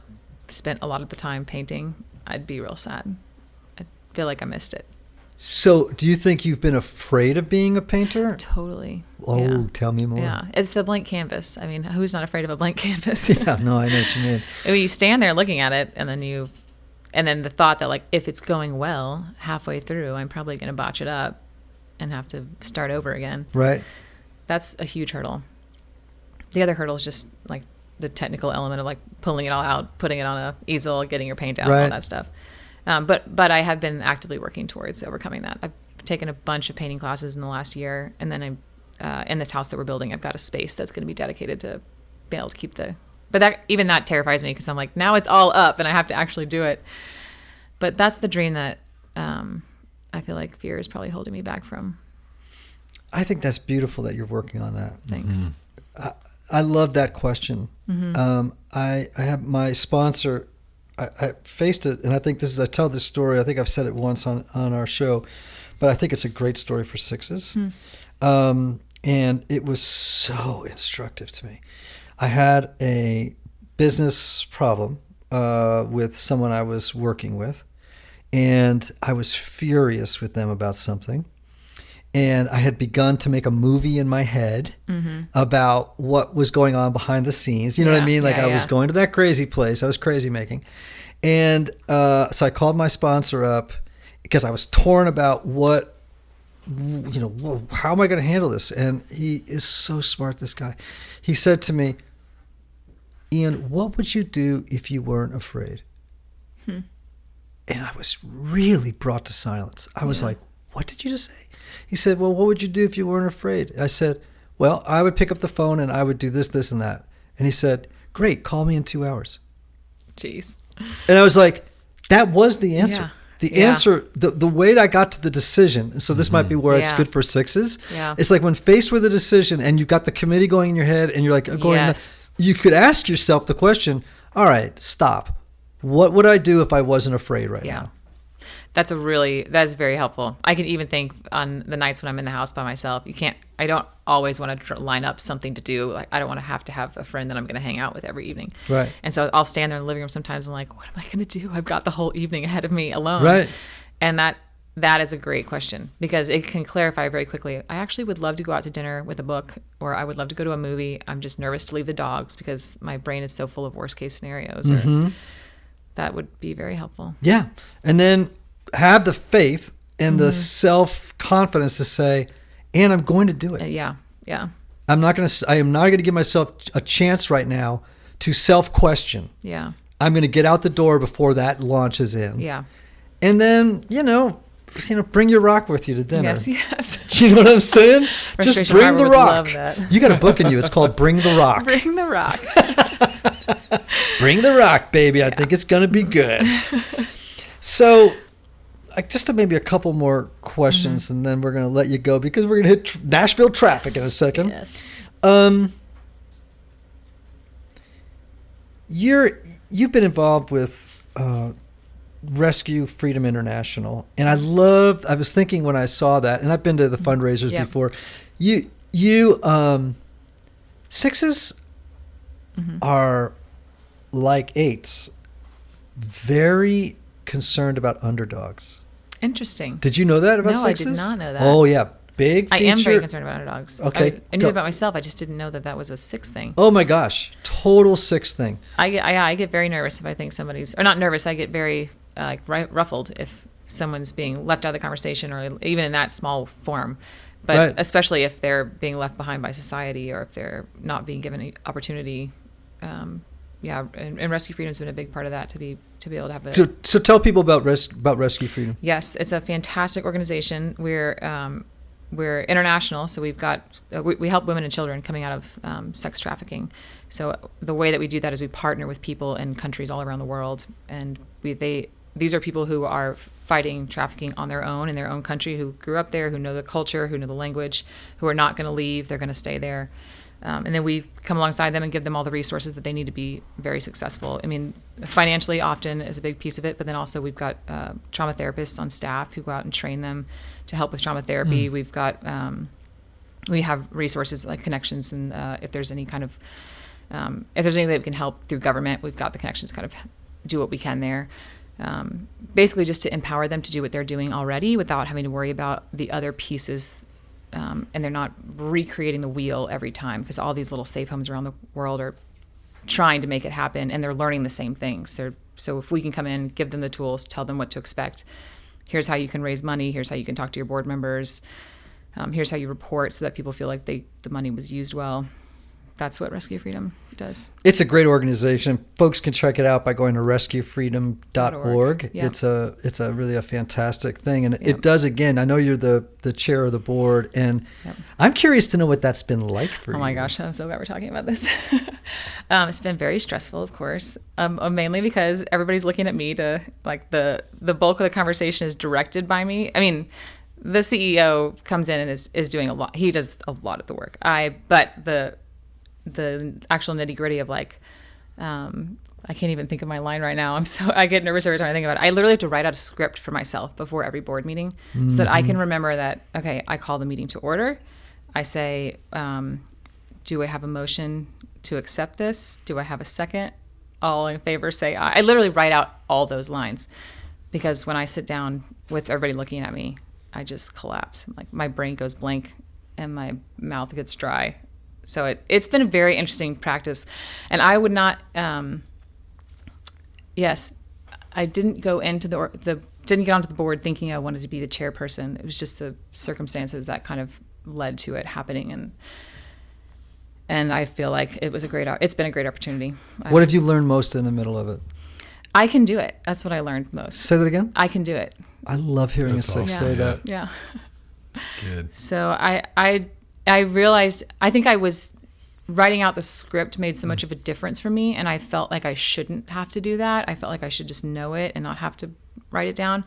spent a lot of the time painting, I'd be real sad. I feel like I missed it. So do you think you've been afraid of being a painter? Totally. Oh, tell me more. Yeah. It's a blank canvas. I mean, who's not afraid of a blank canvas? Yeah, no, I know what you mean. I mean, you stand there looking at it and then the thought that like, if it's going well halfway through, I'm probably going to botch it up and have to start over again. Right. That's a huge hurdle. The other hurdle is just like the technical element of like pulling it all out, putting it on a easel, getting your paint out, all that stuff. But I have been actively working towards overcoming that. I've taken a bunch of painting classes in the last year, and then I'm in this house that we're building, I've got a space that's going to be dedicated to be able to keep but that terrifies me because I'm like, now it's all up and I have to actually do it. But that's the dream that I feel like fear is probably holding me back from. I think that's beautiful that you're working on that. Thanks. I love that question. I have my sponsor, I faced it, and I think I tell this story, I think I've said it once on our show, but I think it's a great story for sixes. And it was so instructive to me. I had a business problem with someone I was working with, and I was furious with them about something. And I had begun to make a movie in my head about what was going on behind the scenes. You know what I mean? Like I was going to that crazy place. I was crazy making. And so I called my sponsor up because I was torn about how am I going to handle this? And he is so smart, this guy. He said to me, Ian, what would you do if you weren't afraid? And I was really brought to silence. I was like, what did you just say? He said, well, what would you do if you weren't afraid? I said, well, I would pick up the phone and I would do this, this, and that. And he said, great, call me in 2 hours. Jeez. And I was like, that was the answer. Yeah. The answer, the way I got to the decision, and so this might be where it's Yeah. good for sixes. Yeah. It's like when faced with a decision and you've got the committee going in your head and you're like, Yes. you could ask yourself the question, all right, stop. What would I do if I wasn't afraid right now? That's very helpful. I can even think on the nights when I'm in the house by myself, I don't always want to line up something to do. Like, I don't want to have a friend that I'm going to hang out with every evening. Right. And so I'll stand there in the living room sometimes and like, what am I going to do? I've got the whole evening ahead of me alone. Right. And that is a great question because it can clarify very quickly. I actually would love to go out to dinner with a book, or I would love to go to a movie. I'm just nervous to leave the dogs because my brain is so full of worst case scenarios. Or, that would be very helpful. Yeah. And then have the faith and the self-confidence to say, and I'm going to do it. Yeah. I am not going to give myself a chance right now to self-question. Yeah. I'm going to get out the door before that launches in. Yeah. And then, bring your rock with you to dinner. Yes. You know what I'm saying? Just Frustration bring Harbor the would rock. love that. You got a book in you. It's called Bring the Rock. Bring the rock. Bring the rock, baby. I think it's going to be good. So, just maybe a couple more questions, and then we're going to let you go because we're going to hit Nashville traffic in a second. Yes. You've been involved with Rescue Freedom International, and I was thinking when I saw that, and I've been to the fundraisers before. You sixes are like eights, very concerned about underdogs. Interesting. Did you know that about No, sixes? I did not know that. Oh yeah, big feature. I am very concerned about underdogs. Okay, I knew go. about myself. I just didn't know that was a six thing. Oh my gosh, total six thing. I get very nervous if I think somebody's, or not nervous. I get very ruffled if someone's being left out of the conversation, or even in that small form. But Right. especially if they're being left behind by society, or if they're not being given an opportunity. And Rescue Freedom's been a big part of that to be able to have a. So tell people about Rescue Freedom. Yes, it's a fantastic organization. We're international, so we've got we help women and children coming out of sex trafficking. So the way that we do that is we partner with people in countries all around the world, and these are people who are fighting trafficking on their own in their own country, who grew up there, who know the culture, who know the language, who are not going to leave. They're going to stay there. And then we come alongside them and give them all the resources that they need to be very successful. I mean, financially often is a big piece of it, but then also we've got trauma therapists on staff who go out and train them to help with trauma therapy. We've got we have resources like connections, and if there's any kind of if there's anything that we can help through government, we've got the connections to kind of do what we can there. Basically just to empower them to do what they're doing already without having to worry about the other pieces. And they're not recreating the wheel every time, because all these little safe homes around the world are trying to make it happen, and they're learning the same things. So if we can come in, give them the tools, tell them what to expect. Here's how you can raise money. Here's how you can talk to your board members. Here's how you report so that people feel like the money was used well. That's what Rescue Freedom does. It's a great organization. Folks can check it out by going to rescuefreedom.org. Yep. It's a really a fantastic thing. And it does, again, I know you're the chair of the board, and I'm curious to know what that's been like for you. Oh my gosh, I'm so glad we're talking about this. It's been very stressful, of course, mainly because everybody's looking at me to, like, the bulk of the conversation is directed by me. I mean, the CEO comes in and is doing a lot. He does a lot of the work. But the actual nitty gritty of, like, I can't even think of my line right now. I get nervous every time I think about it. I literally have to write out a script for myself before every board meeting so that I can remember that, okay, I call the meeting to order. I say, do I have a motion to accept this? Do I have a second? All in favor say aye. I literally write out all those lines, because when I sit down with everybody looking at me, I just collapse. Like, my brain goes blank and my mouth gets dry. So it's been a very interesting practice. And I would not, I didn't go into didn't get onto the board thinking I wanted to be the chairperson. It was just the circumstances that kind of led to it happening. And I feel like it's been a great opportunity. What have you learned most in the middle of it? I can do it. That's what I learned most. Say that again? I can do it. I love hearing That's a six awesome. say that. Yeah. Good. So I realized, I think I was writing out the script made so much of a difference for me, and I felt like I shouldn't have to do that. I felt like I should just know it and not have to write it down.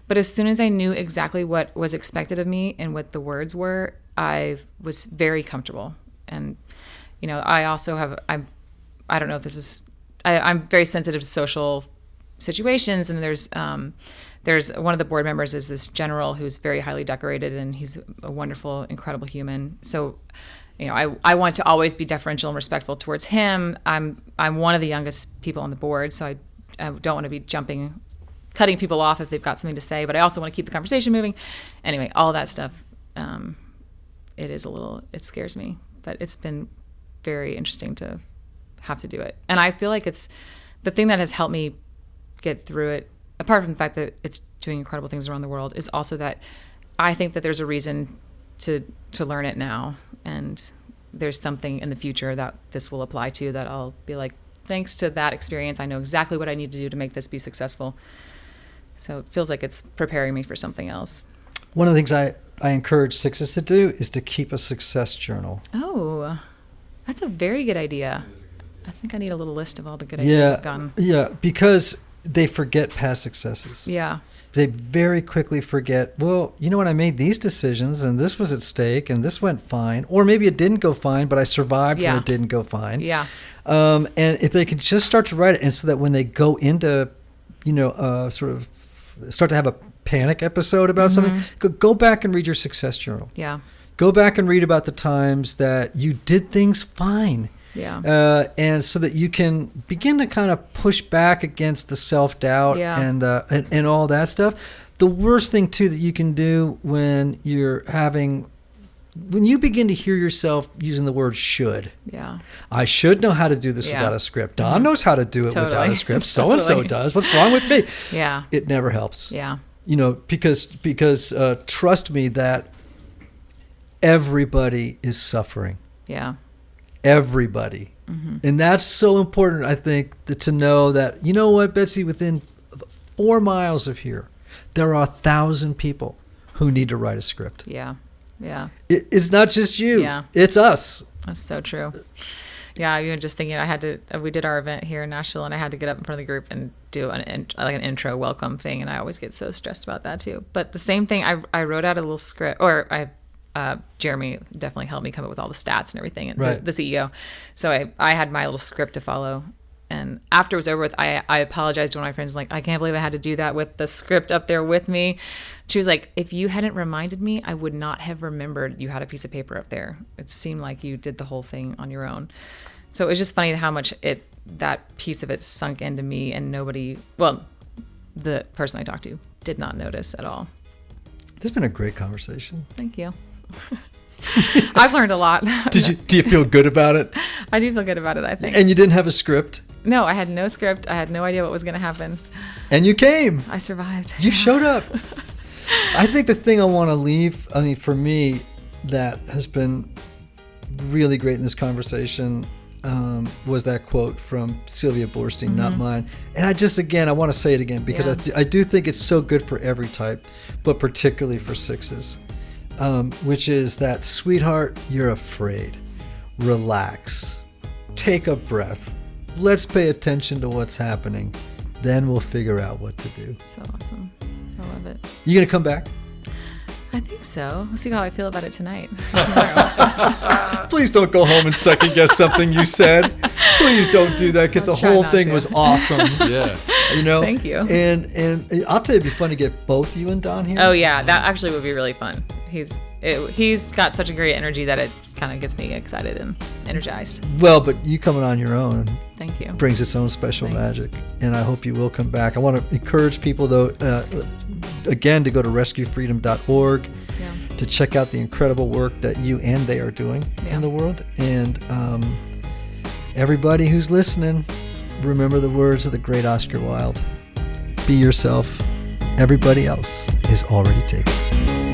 But as soon as I knew exactly what was expected of me and what the words were, I was very comfortable. And, you know, I also have, I don't know if this is, I'm very sensitive to social situations, and there's one of the board members is this general who's very highly decorated, and he's a wonderful, incredible human. So, you know, I want to always be deferential and respectful towards him. I'm one of the youngest people on the board, so I don't want to be cutting people off if they've got something to say, but I also want to keep the conversation moving. Anyway, all that stuff, it scares me, but it's been very interesting to have to do it. And I feel like it's the thing that has helped me get through it, apart from the fact that it's doing incredible things around the world, is also that I think that there's a reason to learn it now, and there's something in the future that this will apply to that I'll be like, thanks to that experience, I know exactly what I need to do to make this be successful. So it feels like it's preparing me for something else. One of the things I encourage sixes to do is to keep a success journal. Oh, that's a very good idea. I think I need a little list of all the good ideas I've gotten. Yeah, because they forget past successes. Yeah. They very quickly forget, well, you know what, I made these decisions and this was at stake and this went fine. Or maybe it didn't go fine, but I survived when it didn't go fine. Yeah. And if they could just start to write it, and so that when they go into, sort of start to have a panic episode about something, go back and read your success journal. Yeah. Go back and read about the times that you did things fine. Yeah. And so that you can begin to kind of push back against the self-doubt and all that stuff. The worst thing, too, that you can do when you begin to hear yourself using the word should. Yeah. I should know how to do this without a script. Don knows how to do it without a script. So-and-so does. What's wrong with me? Yeah. It never helps. Yeah. You know, because trust me that everybody is suffering. Yeah. Everybody. And that's so important, I think, to know that, you know what, Betsy, within 4 miles of here, there are 1,000 people who need to write a script. Yeah. Yeah. It's not just you. Yeah. It's us. That's so true. Yeah, you were just thinking, we did our event here in Nashville, and I had to get up in front of the group and do an intro welcome thing, and I always get so stressed about that too. But the same thing, I wrote out a little script, or Jeremy definitely helped me come up with all the stats and everything, and the CEO. So I had my little script to follow. And after it was over with, I apologized to one of my friends, like, I can't believe I had to do that with the script up there with me. She was like, if you hadn't reminded me, I would not have remembered you had a piece of paper up there. It seemed like you did the whole thing on your own. So it was just funny how much that piece of it sunk into me, and the person I talked to did not notice at all. This has been a great conversation. Thank you. I've learned a lot. Do you feel good about it? I do feel good about it, I think. And you didn't have a script? No, I had no script. I had no idea what was going to happen. And you came. I survived. You showed up. I think the thing I want to leave, for me, that has been really great in this conversation was that quote from Sylvia Boorstein, not mine. And I want to say it again because I do think it's so good for every type, but particularly for sixes. Which is that, sweetheart, you're afraid. Relax. Take a breath. Let's pay attention to what's happening. Then we'll figure out what to do. So awesome. I love it. You going to come back? I think so. We'll see how I feel about it tonight. Please don't go home and second guess something you said. Please don't do that, because the whole thing was awesome. Yeah. Thank you. And I'll tell you, it'd be fun to get both you and Don here. Oh yeah, that actually would be really fun. He's got such a great energy that it kind of gets me excited and energized. Well, but you coming on your own, thank you, brings its own special magic, and I hope you will come back. I want to encourage people, though, again, to go to rescuefreedom.org to check out the incredible work that you and they are doing in the world. And everybody who's listening, remember the words of the great Oscar Wilde: be yourself. Everybody else is already taken.